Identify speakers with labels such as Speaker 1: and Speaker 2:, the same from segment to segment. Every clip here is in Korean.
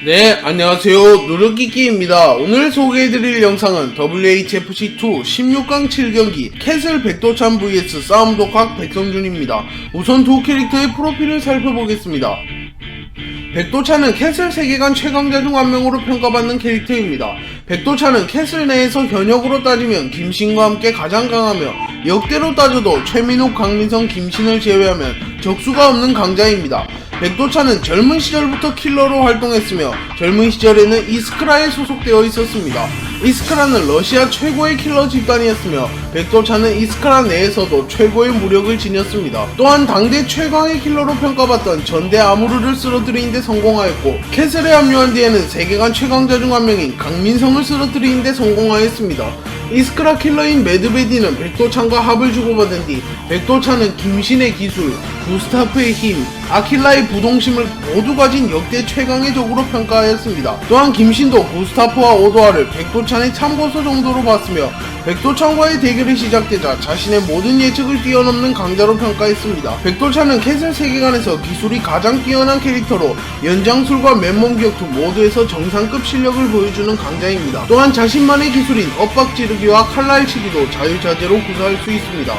Speaker 1: 네, 안녕하세요. 누르끼끼입니다. 오늘 소개해드릴 영상은 WHFC2 16강 7경기 캐슬 백도찬 vs 싸움독학 백성준입니다. 우선 두 캐릭터의 프로필을 살펴보겠습니다. 백도찬은 캐슬 세계관 최강자 중 한 명으로 평가받는 캐릭터입니다. 백도찬은 캐슬 내에서 현역으로 따지면 김신과 함께 가장 강하며 역대로 따져도 최민욱, 강민성, 김신을 제외하면 적수가 없는 강자입니다. 백도찬은 젊은 시절부터 킬러로 활동했으며 젊은 시절에는 이스크라에 소속되어 있었습니다. 이스크라는 러시아 최고의 킬러 집단이었으며 백도찬은 이스크라 내에서도 최고의 무력을 지녔습니다. 또한 당대 최강의 킬러로 평가받던 전대 아무르를 쓰러뜨리는 데 성공하였고 캐슬에 합류한 뒤에는 세계관 최강자 중 한 명인 강민성을 쓰러뜨리는 데 성공하였습니다. 이스크라 킬러인 메드베디는 백도찬과 합을 주고받은 뒤 백도찬은 김신의 기술, 구스타프의 힘, 아킬라의 부동심을 모두 가진 역대 최강의 적으로 평가하였습니다. 또한 김신도 구스타프와 오도아를 백도찬의 참고서 정도로 봤으며 백도찬과의 대결이 시작되자 자신의 모든 예측을 뛰어넘는 강자로 평가했습니다. 백도찬은 캐슬 세계관에서 기술이 가장 뛰어난 캐릭터로 연장술과 맨몸 격투 모두에서 정상급 실력을 보여주는 강자입니다. 또한 자신만의 기술인 엇박지르기와 칼날치기도 자유자재로 구사할 수 있습니다.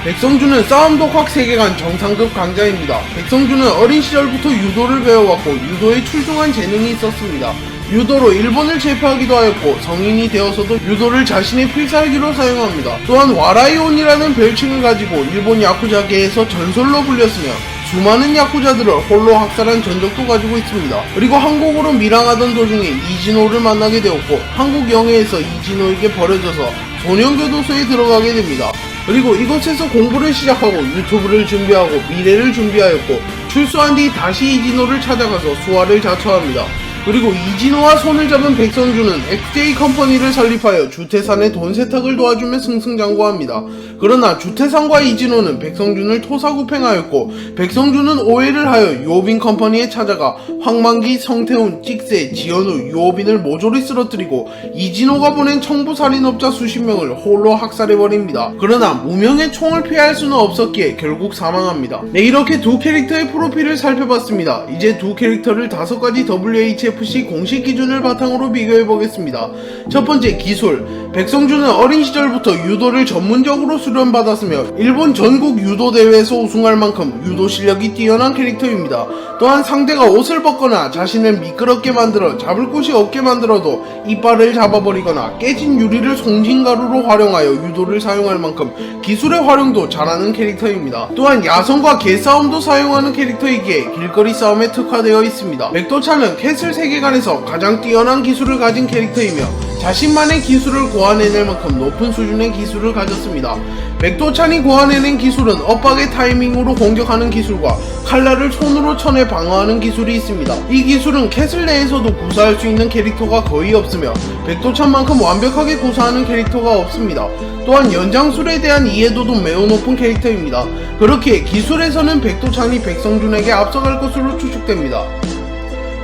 Speaker 1: 백성준은 싸움독학 세계관 정상급 강자입니다. 백성준은 어린 시절부터 유도를 배워왔고 유도에 출중한 재능이 있었습니다. 유도로 일본을 제패하기도 하였고 성인이 되어서도 유도를 자신의 필살기로 사용합니다. 또한 와라이온이라는 별칭을 가지고 일본 야쿠자계에서 전설로 불렸으며 수많은 야쿠자들을 홀로 학살한 전적도 가지고 있습니다. 그리고 한국으로 밀항하던 도중에 이진호를 만나게 되었고 한국 영해에서 이진호에게 버려져서 소년교도소에 들어가게 됩니다. 그리고 이곳에서 공부를 시작하고 유튜브를 준비하고 미래를 준비하였고 출소한 뒤 다시 이진호를 찾아가서 수화를 자처합니다. 그리고 이진호와 손을 잡은 백성준은 XJ 컴퍼니를 설립하여 주태산의 돈 세탁을 도와주며 승승장구합니다. 그러나 주태산과 이진호는 백성준을 토사구팽하였고 백성준은 오해를 하여 유오빈 컴퍼니에 찾아가 황만기, 성태훈, 찍새, 지현우, 유오빈을 모조리 쓰러뜨리고 이진호가 보낸 청부살인업자 수십 명을 홀로 학살해버립니다. 그러나 무명의 총을 피할 수는 없었기에 결국 사망합니다. 네, 이렇게 두 캐릭터의 프로필을 살펴봤습니다. 이제 두 캐릭터를 5가지 WHFC 공식 기준을 바탕으로 비교해보겠습니다. 첫 번째, 기술. 백성준은 어린 시절부터 유도를 전문적으로 수련받았으며 일본 전국 유도 대회에서 우승할 만큼 유도 실력이 뛰어난 캐릭터입니다. 또한 상대가 옷을 벗거나 자신을 미끄럽게 만들어 잡을 곳이 없게 만들어도 이빨을 잡아버리거나 깨진 유리를 송진가루로 활용하여 유도를 사용할 만큼 기술의 활용도 잘하는 캐릭터입니다. 또한 야성과 개싸움도 사용하는 캐릭터이기에 길거리 싸움에 특화되어 있습니다. 백도찬은 캐슬 세계관에서 가장 뛰어난 기술을 가진 캐릭터이며 자신만의 기술을 고안해낼 만큼 높은 수준의 기술을 가졌습니다. 백도찬이 고안해낸 기술은 엇박의 타이밍으로 공격하는 기술과 칼날을 손으로 쳐내 방어하는 기술이 있습니다. 이 기술은 캐슬 내에서도 구사할 수 있는 캐릭터가 거의 없으며 백도찬만큼 완벽하게 구사하는 캐릭터가 없습니다. 또한 연장술에 대한 이해도도 매우 높은 캐릭터입니다. 그렇기에 기술에서는 백도찬이 백성준에게 앞서갈 것으로 추측됩니다.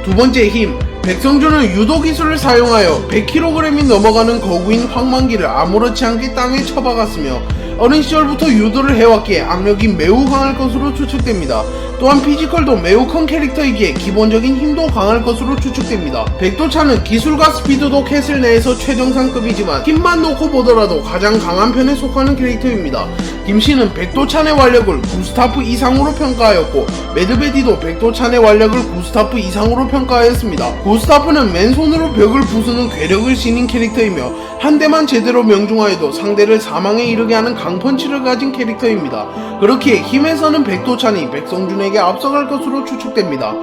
Speaker 1: 두 번째, 힘. 백성준은 유도 기술을 사용하여 100kg이 넘어가는 거구인 황만기를 아무렇지 않게 땅에 쳐박았으며 어린 시절부터 유도를 해왔기에 악력이 매우 강할 것으로 추측됩니다. 또한 피지컬도 매우 큰 캐릭터이기에 기본적인 힘도 강할 것으로 추측됩니다. 백도찬은 기술과 스피드도 캐슬 내에서 최정상급이지만 힘만 놓고 보더라도 가장 강한 편에 속하는 캐릭터입니다. 김신은 백도찬의 완력을 구스타프 이상으로 평가하였고 메드베디도 백도찬의 완력을 구스타프 이상으로 평가하였습니다. 구스타프는 맨손으로 벽을 부수는 괴력을 지닌 캐릭터이며 한 대만 제대로 명중하여도 상대를 사망에 이르게 하는 강펀치를 가진 캐릭터입니다. 그렇기에 힘에서는 백도찬이 백성준에게 앞서갈 것으로 추측됩니다.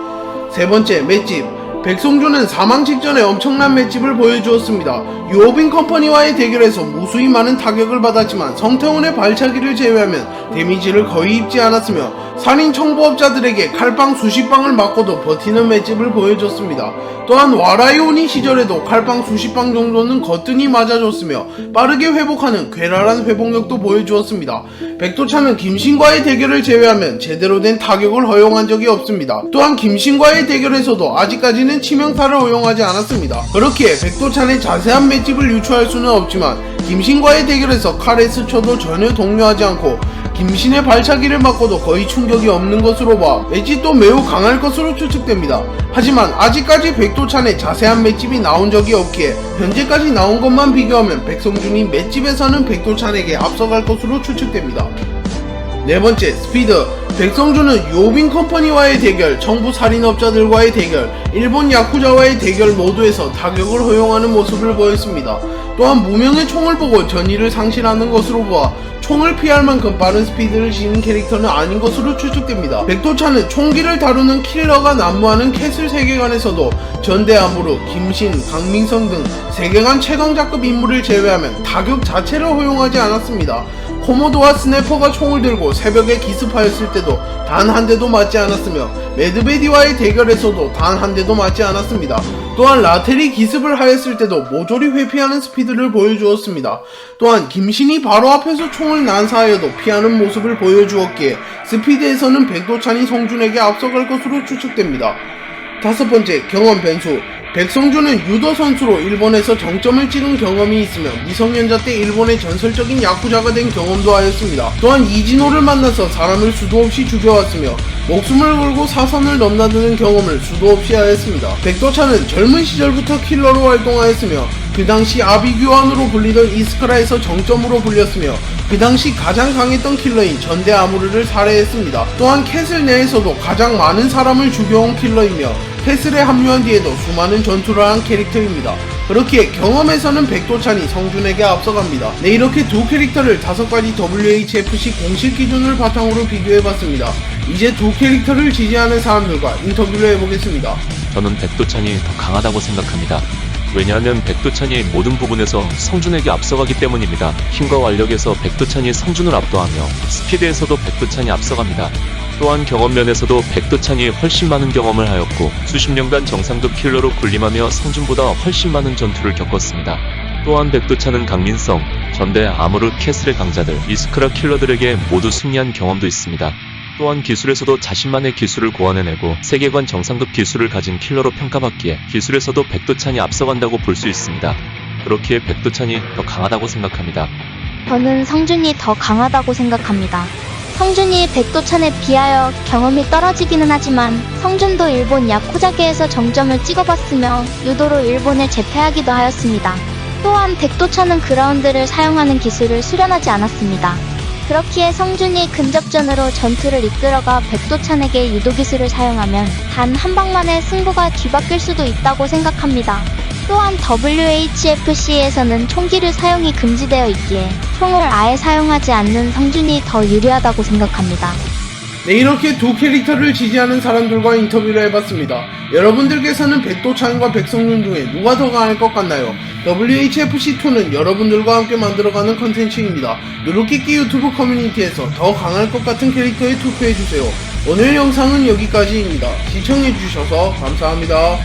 Speaker 1: 세 번째, 맷집. 백성준은 사망 직전에 엄청난 맷집을 보여주었습니다. 유오빈 컴퍼니와의 대결에서 무수히 많은 타격을 받았지만 성태훈의 발차기를 제외하면 데미지를 거의 입지 않았으며 살인 청부업자들에게 칼빵 수십 방을 맞고도 버티는 맷집을 보여줬습니다. 또한 와라이오니 시절에도 칼빵 수십 방 정도는 거뜬히 맞아줬으며 빠르게 회복하는 괴랄한 회복력도 보여주었습니다. 백도찬은 김신과의 대결을 제외하면 제대로 된 타격을 허용한 적이 없습니다. 또한 김신과의 대결에서도 아직까지는 치명타를 허용하지 않았습니다. 그렇기에 백도찬의 자세한 맷집을 유추할 수는 없지만 김신과의 대결에서 칼에 스쳐도 전혀 동요하지 않고 김신의 발차기를 맞고도 거의 충격이 없는 것으로 봐 맷집도 매우 강할 것으로 추측됩니다. 하지만 아직까지 백도찬의 자세한 맷집이 나온 적이 없기에 현재까지 나온 것만 비교하면 백성준이 맷집에서는 백도찬에게 앞서갈 것으로 추측됩니다. 네 번째, 스피드. 백성준은 요빈 컴퍼니와의 대결, 청부 살인업자들과의 대결, 일본 야쿠자와의 대결 모두에서 타격을 허용하는 모습을 보였습니다. 또한 무명의 총을 보고 전의를 상실하는 것으로 보아 총을 피할 만큼 빠른 스피드를 지닌 캐릭터는 아닌 것으로 추측됩니다. 백도찬은 총기를 다루는 킬러가 난무하는 캐슬 세계관에서도 전대아무르, 김신, 강민성 등 세계관 최강자급 인물을 제외하면 타격 자체를 허용하지 않았습니다. 코모도와 스네퍼가 총을 들고 새벽에 기습하였을 때도 단 한 대도 맞지 않았으며 매드베디와의 대결에서도 단 한 대도 맞지 않았습니다. 또한 라텔이 기습을 하였을 때도 모조리 회피하는 스피드를 보여주었습니다. 또한 김신이 바로 앞에서 총을 난사하여도 피하는 모습을 보여주었기에 스피드에서는 백도찬이 성준에게 앞서갈 것으로 추측됩니다. 다섯 번째, 경험 변수. 백성준은 유도 선수로 일본에서 정점을 찍은 경험이 있으며 미성년자 때 일본의 전설적인 야쿠자가 된 경험도 하였습니다. 또한 이진호를 만나서 사람을 수도 없이 죽여왔으며 목숨을 걸고 사선을 넘나드는 경험을 수도 없이 하였습니다. 백도찬은 젊은 시절부터 킬러로 활동하였으며 그 당시 아비규환으로 불리던 이스크라에서 정점으로 불렸으며 그 당시 가장 강했던 킬러인 전대아무르를 살해했습니다. 또한 캐슬 내에서도 가장 많은 사람을 죽여온 킬러이며 캐슬에 합류한 뒤에도 수많은 전투를 한 캐릭터입니다. 그렇기에 경험에서는 백도찬이 성준에게 앞서갑니다. 네, 이렇게 두 캐릭터를 5가지 WHFC 공식 기준을 바탕으로 비교해봤습니다. 이제 두 캐릭터를 지지하는 사람들과 인터뷰를 해보겠습니다.
Speaker 2: 저는 백도찬이 더 강하다고 생각합니다. 왜냐하면 백도찬이 모든 부분에서 성준에게 앞서가기 때문입니다. 힘과 완력에서 백도찬이 성준을 압도하며 스피드에서도 백도찬이 앞서갑니다. 또한 경험면에서도 백도찬이 훨씬 많은 경험을 하였고 수십 년간 정상급 킬러로 군림하며 성준보다 훨씬 많은 전투를 겪었습니다. 또한 백도찬은 강민성, 전대, 아무르, 캐슬의 강자들, 이스크라 킬러들에게 모두 승리한 경험도 있습니다. 또한 기술에서도 자신만의 기술을 고안해내고 세계관 정상급 기술을 가진 킬러로 평가받기에 기술에서도 백도찬이 앞서간다고 볼 수 있습니다. 그렇기에 백도찬이 더 강하다고 생각합니다.
Speaker 3: 저는 성준이 더 강하다고 생각합니다. 성준이 백도찬에 비하여 경험이 떨어지기는 하지만 성준도 일본 야쿠자계에서 정점을 찍어봤으며 유도로 일본을 제패하기도 하였습니다. 또한 백도찬은 그라운드를 사용하는 기술을 수련하지 않았습니다. 그렇기에 성준이 근접전으로 전투를 이끌어가 백도찬에게 유도 기술을 사용하면 단 한 방만에 승부가 뒤바뀔 수도 있다고 생각합니다. 또한 WHFC에서는 총기를 사용이 금지되어 있기에 총을 아예 사용하지 않는 성준이 더 유리하다고 생각합니다.
Speaker 1: 네, 이렇게 두 캐릭터를 지지하는 사람들과 인터뷰를 해봤습니다. 여러분들께서는 백도찬과 백성준 중에 누가 더 강할 것 같나요? WHFC2는 여러분들과 함께 만들어가는 컨텐츠입니다. 누르끼끼 유튜브 커뮤니티에서 더 강할 것 같은 캐릭터에 투표해주세요. 오늘 영상은 여기까지입니다. 시청해주셔서 감사합니다.